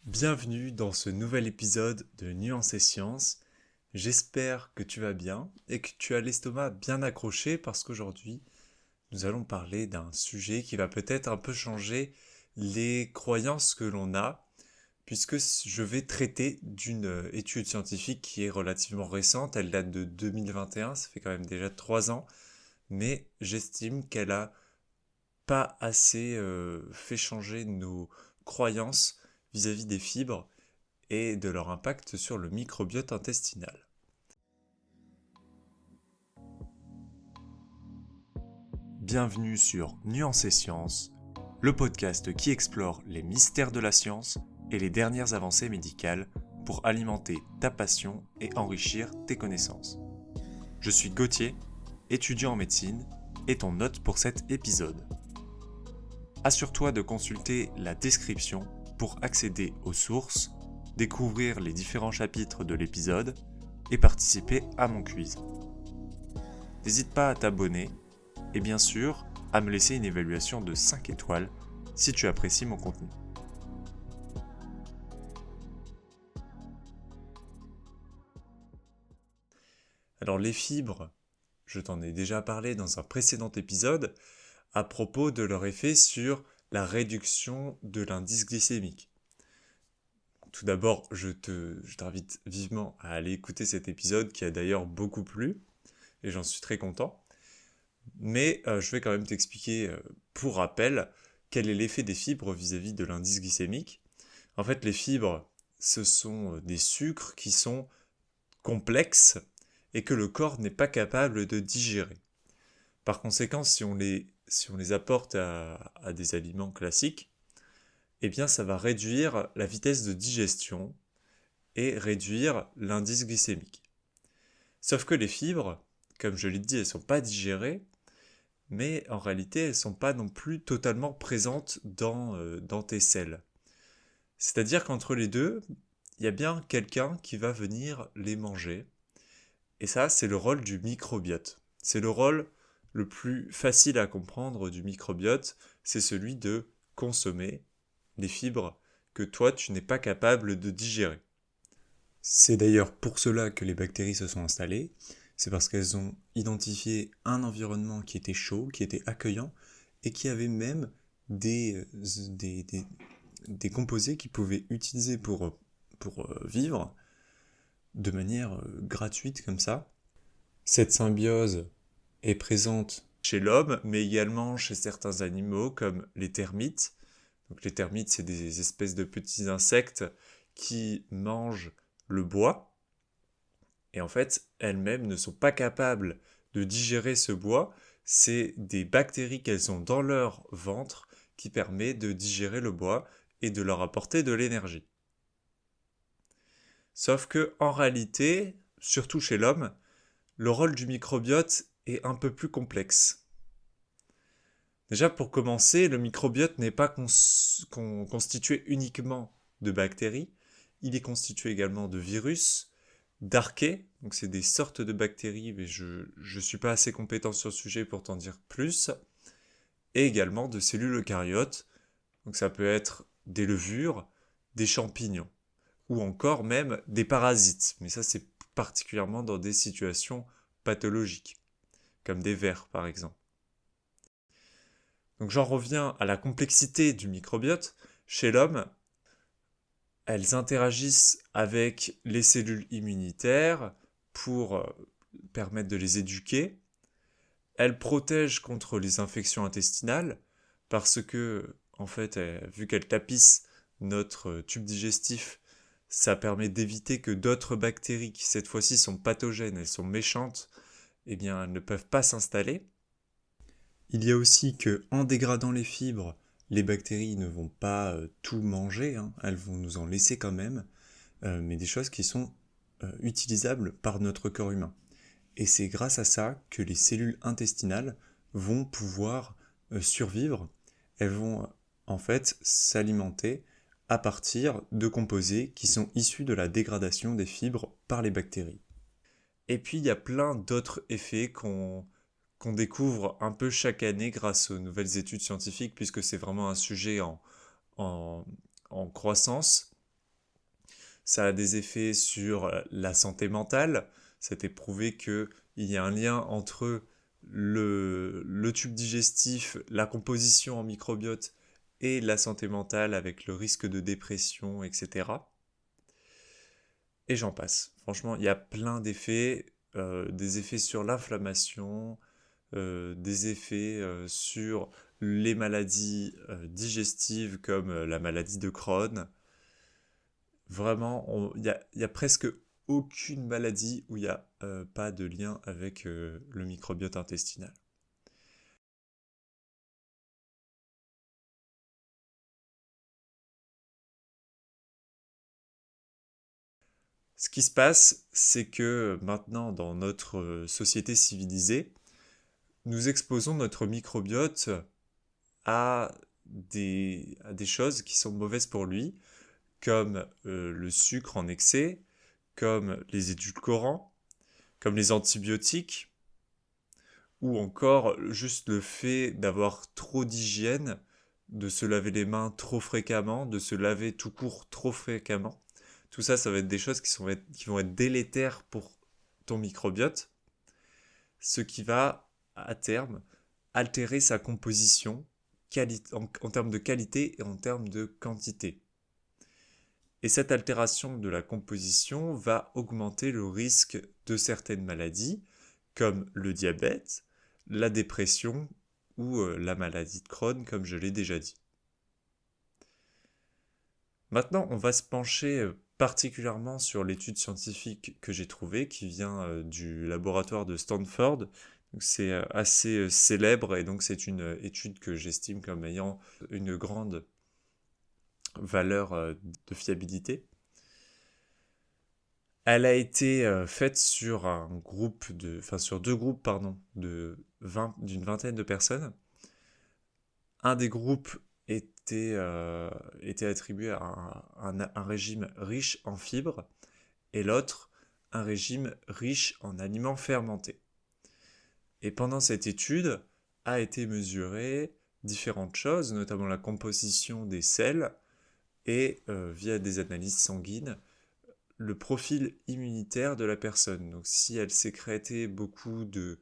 Bienvenue dans ce nouvel épisode de Nuances et Sciences. J'espère que tu vas bien et que tu as l'estomac bien accroché parce qu'aujourd'hui, nous allons parler d'un sujet qui va peut-être un peu changer les croyances que l'on a, puisque je vais traiter d'une étude scientifique qui est relativement récente. Elle date de 2021, ça fait quand même déjà 3 ans, mais j'estime qu'elle a pas assez fait changer nos croyances vis-à-vis des fibres et de leur impact sur le microbiote intestinal. Bienvenue sur Nuances et Sciences, le podcast qui explore les mystères de la science et les dernières avancées médicales pour alimenter ta passion et enrichir tes connaissances. Je suis Gauthier, étudiant en médecine, et ton hôte pour cet épisode. Assure-toi de consulter la description pour accéder aux sources, découvrir les différents chapitres de l'épisode et participer à mon quiz. N'hésite pas à t'abonner et bien sûr à me laisser une évaluation de 5 étoiles si tu apprécies mon contenu. Alors les fibres, je t'en ai déjà parlé dans un précédent épisode à propos de leur effet sur la réduction de l'indice glycémique. Tout d'abord, je t'invite vivement à aller écouter cet épisode qui a d'ailleurs beaucoup plu et j'en suis très content. Mais je vais quand même t'expliquer, pour rappel, quel est l'effet des fibres vis-à-vis de l'indice glycémique. En fait, les fibres, ce sont des sucres qui sont complexes et que le corps n'est pas capable de digérer. Par conséquent, si on les apporte à des aliments classiques, eh bien ça va réduire la vitesse de digestion et réduire l'indice glycémique. Sauf que les fibres, comme je l'ai dit, elles ne sont pas digérées, mais en réalité, elles ne sont pas non plus totalement présentes dans tes selles. C'est-à-dire qu'entre les deux, il y a bien quelqu'un qui va venir les manger. Et ça, c'est le rôle du microbiote. C'est le rôle le plus facile à comprendre du microbiote, c'est celui de consommer les fibres que toi, tu n'es pas capable de digérer. C'est d'ailleurs pour cela que les bactéries se sont installées. C'est parce qu'elles ont identifié un environnement qui était chaud, qui était accueillant, et qui avait même des composés qu'ils pouvaient utiliser pour vivre de manière gratuite comme ça. Cette symbiose est présente chez l'homme, mais également chez certains animaux comme les termites. Donc les termites, c'est des espèces de petits insectes qui mangent le bois. Et en fait, elles-mêmes ne sont pas capables de digérer ce bois. C'est des bactéries qu'elles ont dans leur ventre qui permettent de digérer le bois et de leur apporter de l'énergie. Sauf que, en réalité, surtout chez l'homme, le rôle du microbiote est un peu plus complexe. Déjà, pour commencer, le microbiote n'est pas constitué uniquement de bactéries, il est constitué également de virus, d'archées, donc c'est des sortes de bactéries, mais je ne suis pas assez compétent sur le sujet pour t'en dire plus, et également de cellules eucaryotes, donc ça peut être des levures, des champignons, ou encore même des parasites, mais ça c'est particulièrement dans des situations pathologiques, comme des vers par exemple. Donc j'en reviens à la complexité du microbiote. Chez l'homme, elles interagissent avec les cellules immunitaires pour permettre de les éduquer. Elles protègent contre les infections intestinales parce que, en fait, vu qu'elles tapissent notre tube digestif, ça permet d'éviter que d'autres bactéries qui cette fois-ci sont pathogènes, elles sont méchantes, eh bien elles ne peuvent pas s'installer. Il y a aussi que, en dégradant les fibres, les bactéries ne vont pas tout manger, hein, elles vont nous en laisser quand même, mais des choses qui sont utilisables par notre corps humain. Et c'est grâce à ça que les cellules intestinales vont pouvoir survivre. Elles vont en fait s'alimenter à partir de composés qui sont issus de la dégradation des fibres par les bactéries. Et puis il y a plein d'autres effets qu'on découvre un peu chaque année grâce aux nouvelles études scientifiques, puisque c'est vraiment un sujet en, en croissance. Ça a des effets sur la santé mentale. C'est éprouvé qu'il y a un lien entre le tube digestif, la composition en microbiote et la santé mentale avec le risque de dépression, etc. Et j'en passe. Franchement, il y a plein d'effets, des effets sur l'inflammation, des effets sur les maladies digestives comme la maladie de Crohn. Vraiment, il y a presque aucune maladie où il n'y a pas de lien avec le microbiote intestinal. Ce qui se passe, c'est que maintenant, dans notre société civilisée, nous exposons notre microbiote à des choses qui sont mauvaises pour lui, comme le sucre en excès, comme les édulcorants, comme les antibiotiques, ou encore juste le fait d'avoir trop d'hygiène, de se laver les mains trop fréquemment, de se laver tout court trop fréquemment. Tout ça, ça va être des choses qui vont être délétères pour ton microbiote, ce qui va, à terme, altérer sa composition en termes de qualité et en termes de quantité. Et cette altération de la composition va augmenter le risque de certaines maladies, comme le diabète, la dépression ou la maladie de Crohn, comme je l'ai déjà dit. Maintenant, on va se pencher particulièrement sur l'étude scientifique que j'ai trouvée, qui vient du laboratoire de Stanford. C'est assez célèbre et donc c'est une étude que j'estime comme ayant une grande valeur de fiabilité. Elle a été faite sur sur deux groupes d'une vingtaine de personnes. Un des groupes était attribué à un régime riche en fibres et l'autre un régime riche en aliments fermentés. Et pendant cette étude a été mesurée différentes choses, notamment la composition des sels et via des analyses sanguines le profil immunitaire de la personne. Donc si elle sécrétait beaucoup de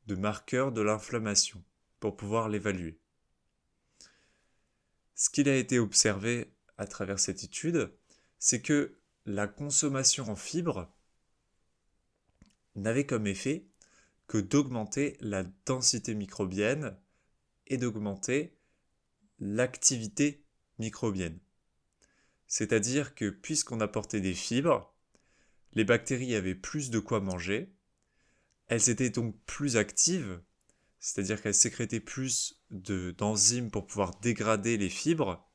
marqueurs de l'inflammation pour pouvoir l'évaluer. Ce qu'il a été observé à travers cette étude, c'est que la consommation en fibres n'avait comme effet que d'augmenter la densité microbienne et d'augmenter l'activité microbienne. C'est-à-dire que puisqu'on apportait des fibres, les bactéries avaient plus de quoi manger, elles étaient donc plus actives, c'est-à-dire qu'elles sécrétaient plus d'enzymes pour pouvoir dégrader les fibres,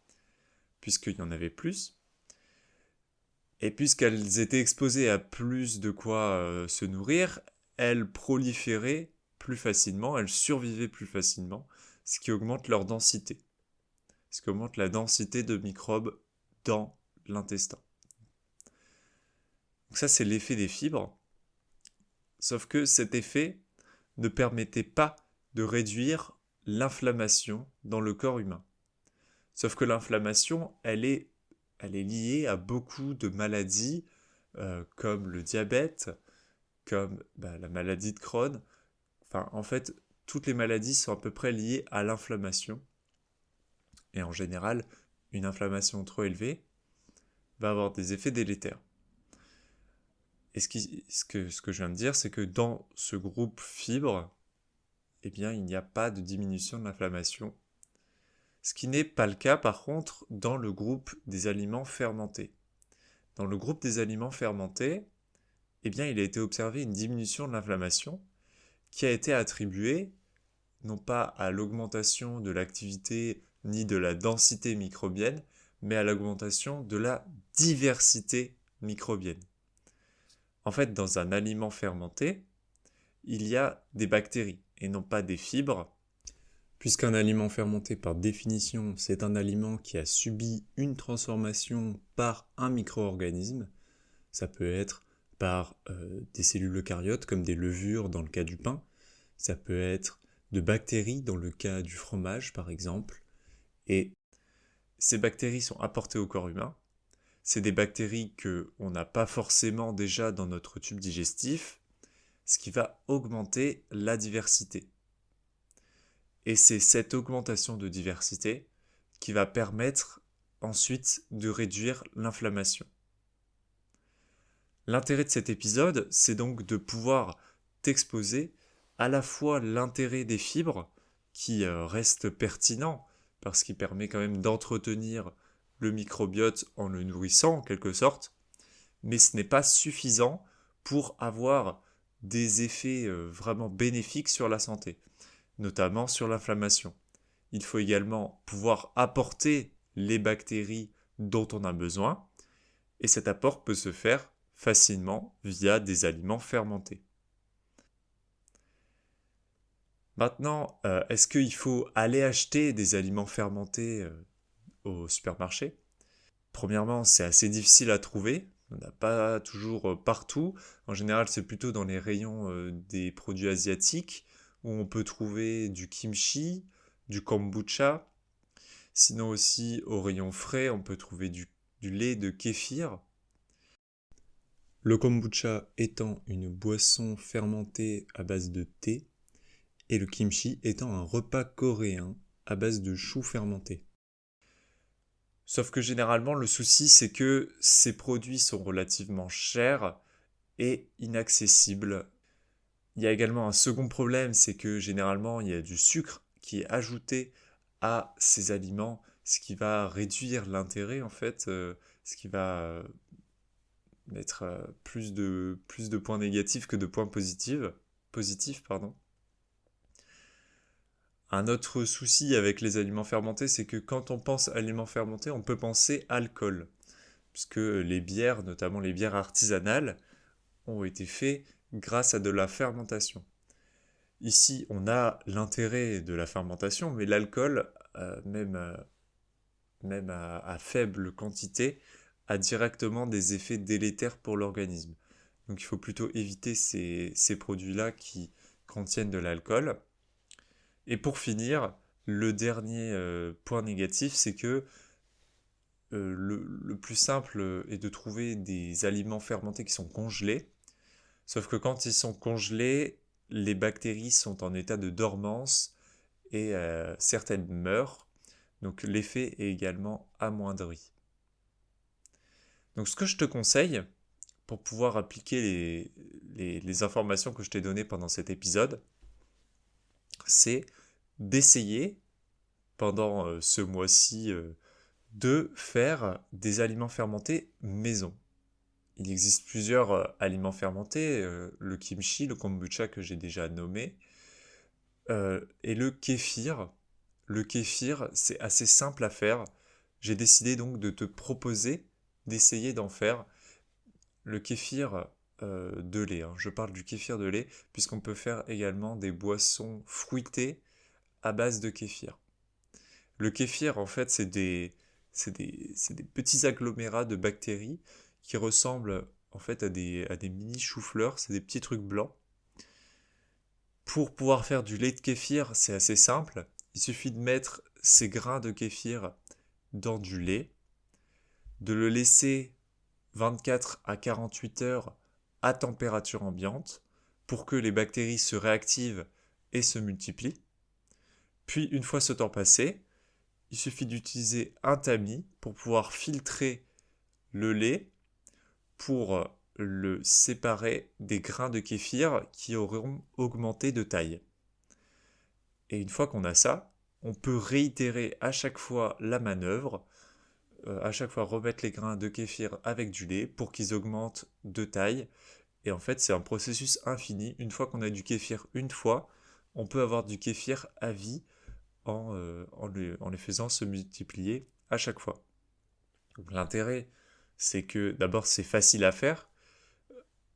puisqu'il y en avait plus, et puisqu'elles étaient exposées à plus de quoi se nourrir, elles proliféraient plus facilement, elles survivaient plus facilement, ce qui augmente leur densité, ce qui augmente la densité de microbes dans l'intestin. Donc ça, c'est l'effet des fibres. Sauf que cet effet ne permettait pas de réduire l'inflammation dans le corps humain. Sauf que l'inflammation, elle est liée à beaucoup de maladies comme le diabète, comme la maladie de Crohn. Enfin, en fait, toutes les maladies sont à peu près liées à l'inflammation. Et en général, une inflammation trop élevée va avoir des effets délétères. Et ce que je viens de dire, c'est que dans ce groupe fibre, eh bien, il n'y a pas de diminution de l'inflammation. Ce qui n'est pas le cas, par contre, dans le groupe des aliments fermentés. Dans le groupe des aliments fermentés, eh bien, il a été observé une diminution de l'inflammation qui a été attribuée non pas à l'augmentation de l'activité ni de la densité microbienne, mais à l'augmentation de la diversité microbienne. En fait, dans un aliment fermenté, il y a des bactéries et non pas des fibres, puisqu'un aliment fermenté par définition, c'est un aliment qui a subi une transformation par un micro-organisme. Ça peut être par des cellules eucaryotes comme des levures dans le cas du pain, ça peut être de bactéries dans le cas du fromage par exemple, et ces bactéries sont apportées au corps humain, c'est des bactéries qu'on n'a pas forcément déjà dans notre tube digestif, ce qui va augmenter la diversité. Et c'est cette augmentation de diversité qui va permettre ensuite de réduire l'inflammation. L'intérêt de cet épisode, c'est donc de pouvoir t'exposer à la fois l'intérêt des fibres, qui reste pertinent, parce qu'il permet quand même d'entretenir le microbiote en le nourrissant en quelque sorte, mais ce n'est pas suffisant pour avoir des effets vraiment bénéfiques sur la santé, notamment sur l'inflammation. Il faut également pouvoir apporter les bactéries dont on a besoin, et cet apport peut se faire facilement via des aliments fermentés. Maintenant, est-ce qu'il faut aller acheter des aliments fermentés au supermarché? Premièrement, c'est assez difficile à trouver. On n'a pas toujours partout. En général, c'est plutôt dans les rayons des produits asiatiques où on peut trouver du kimchi, du kombucha. Sinon aussi, au rayon frais, on peut trouver du lait de kéfir. Le kombucha étant une boisson fermentée à base de thé et le kimchi étant un repas coréen à base de choux fermentés. Sauf que généralement, le souci, c'est que ces produits sont relativement chers et inaccessibles. Il y a également un second problème, c'est que généralement, il y a du sucre qui est ajouté à ces aliments, ce qui va réduire l'intérêt en fait, ce qui va mettre plus de points négatifs que de points positifs, pardon. Un autre souci avec les aliments fermentés, c'est que quand on pense aliments fermentés, on peut penser alcool, puisque les bières, notamment les bières artisanales, ont été faites grâce à de la fermentation. Ici, on a l'intérêt de la fermentation, mais l'alcool, même à faible quantité, a directement des effets délétères pour l'organisme. Donc il faut plutôt éviter ces produits-là qui contiennent de l'alcool. Et pour finir, le dernier point négatif, c'est que le plus simple est de trouver des aliments fermentés qui sont congelés. Sauf que quand ils sont congelés, les bactéries sont en état de dormance et certaines meurent. Donc l'effet est également amoindri. Donc ce que je te conseille, pour pouvoir appliquer les informations que je t'ai données pendant cet épisode, c'est d'essayer pendant ce mois-ci de faire des aliments fermentés maison. Il existe plusieurs aliments fermentés, le kimchi, le kombucha que j'ai déjà nommé, et le kéfir. Le kéfir, c'est assez simple à faire. J'ai décidé donc de te proposer d'essayer d'en faire. Le kéfir de lait, hein. Je parle du kéfir de lait, puisqu'on peut faire également des boissons fruitées à base de kéfir. Le kéfir, en fait, c'est des petits agglomérats de bactéries qui ressemblent en fait à des mini choux-fleurs, c'est des petits trucs blancs. Pour pouvoir faire du lait de kéfir, c'est assez simple. Il suffit de mettre ces grains de kéfir dans du lait, de le laisser 24 à 48 heures à température ambiante pour que les bactéries se réactivent et se multiplient. Puis, une fois ce temps passé, il suffit d'utiliser un tamis pour pouvoir filtrer le lait pour le séparer des grains de kéfir qui auront augmenté de taille. Et une fois qu'on a ça, on peut réitérer à chaque fois la manœuvre, à chaque fois remettre les grains de kéfir avec du lait pour qu'ils augmentent de taille. Et en fait, c'est un processus infini. Une fois qu'on a du kéfir une fois, on peut avoir du kéfir à vie en les faisant se multiplier à chaque fois. Donc, l'intérêt, c'est que d'abord c'est facile à faire,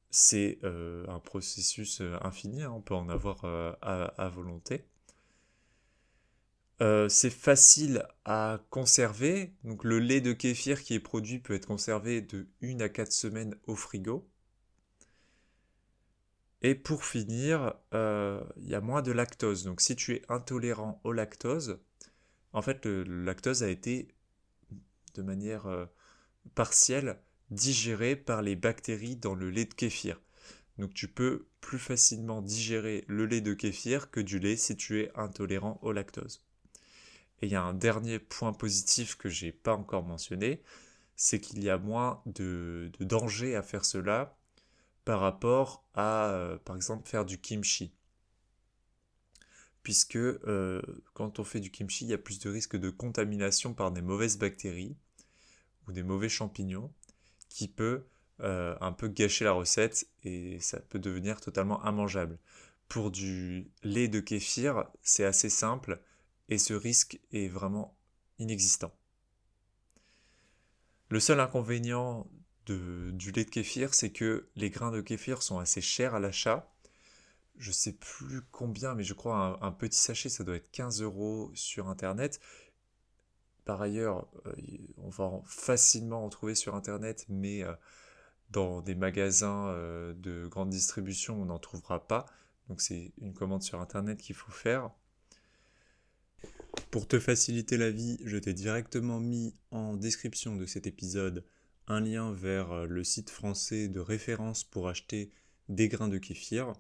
c'est un processus infini, hein, on peut en avoir à volonté. C'est facile à conserver, donc le lait de kéfir qui est produit peut être conservé de 1 à 4 semaines au frigo. Et pour finir, il y a moins de lactose. Donc si tu es intolérant au lactose, en fait le lactose a été de manière partielle digérée par les bactéries dans le lait de kéfir. Donc tu peux plus facilement digérer le lait de kéfir que du lait si tu es intolérant au lactose. Et il y a un dernier point positif que j'ai pas encore mentionné, c'est qu'il y a moins de danger à faire cela par rapport à, par exemple, faire du kimchi. Puisque quand on fait du kimchi, il y a plus de risque de contamination par des mauvaises bactéries ou des mauvais champignons qui peut un peu gâcher la recette et ça peut devenir totalement immangeable. Pour du lait de kéfir, c'est assez simple et ce risque est vraiment inexistant. Le seul inconvénient du lait de kéfir, c'est que les grains de kéfir sont assez chers à l'achat. Je sais plus combien, mais je crois un petit sachet, ça doit être 15 € sur Internet. Par ailleurs, on va facilement en trouver sur Internet, mais dans des magasins de grande distribution, on n'en trouvera pas. Donc c'est une commande sur Internet qu'il faut faire. Pour te faciliter la vie, je t'ai directement mis en description de cet épisode un lien vers le site français de référence pour acheter des grains de kéfir,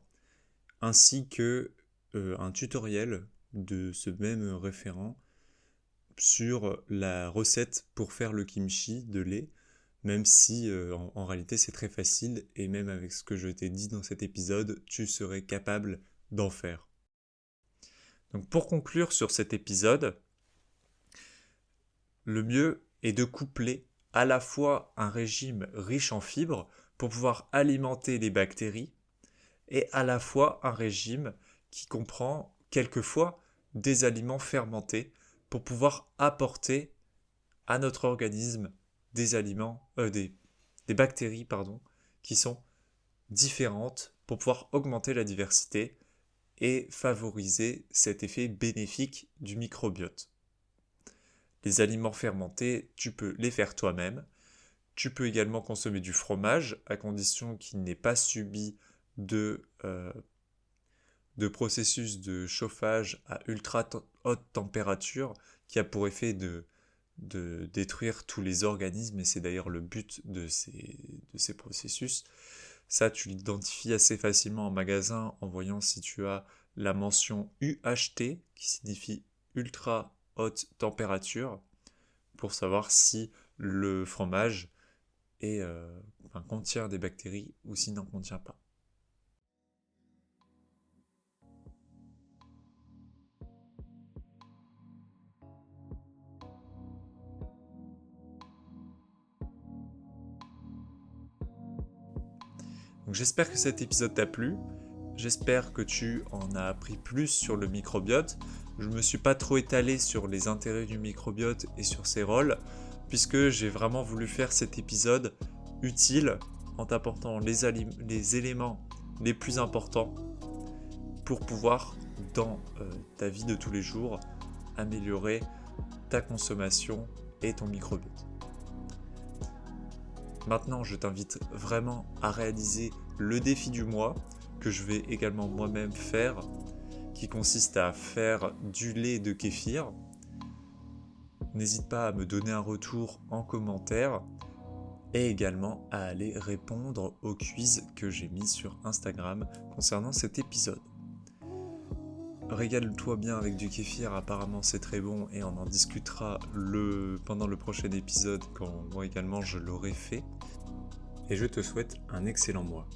ainsi que un tutoriel de ce même référent sur la recette pour faire le kimchi de lait, même si en réalité c'est très facile et même avec ce que je t'ai dit dans cet épisode, tu serais capable d'en faire. Donc pour conclure sur cet épisode, le mieux est de coupler à la fois un régime riche en fibres pour pouvoir alimenter les bactéries et à la fois un régime qui comprend quelquefois des aliments fermentés pour pouvoir apporter à notre organisme des bactéries qui sont différentes pour pouvoir augmenter la diversité et favoriser cet effet bénéfique du microbiote. Les aliments fermentés, tu peux les faire toi-même. Tu peux également consommer du fromage à condition qu'il n'ait pas subi de processus de chauffage à ultra haute température qui a pour effet de détruire tous les organismes et c'est d'ailleurs le but de ces processus. Ça, tu l'identifies assez facilement en magasin en voyant si tu as la mention UHT qui signifie ultra haute température pour savoir si le fromage contient des bactéries ou s'il n'en contient pas. Donc j'espère que cet épisode t'a plu, j'espère que tu en as appris plus sur le microbiote. Je ne me suis pas trop étalé sur les intérêts du microbiote et sur ses rôles, puisque j'ai vraiment voulu faire cet épisode utile en t'apportant les éléments les plus importants pour pouvoir, dans ta vie de tous les jours, améliorer ta consommation et ton microbiote. Maintenant, je t'invite vraiment à réaliser le défi du mois que je vais également moi-même faire, qui consiste à faire du lait de kéfir. N'hésite pas à me donner un retour en commentaire et également à aller répondre au quiz que j'ai mis sur Instagram concernant cet épisode. Régale-toi bien avec du kéfir, apparemment c'est très bon et on en discutera pendant le prochain épisode quand moi également je l'aurai fait. Et je te souhaite un excellent mois.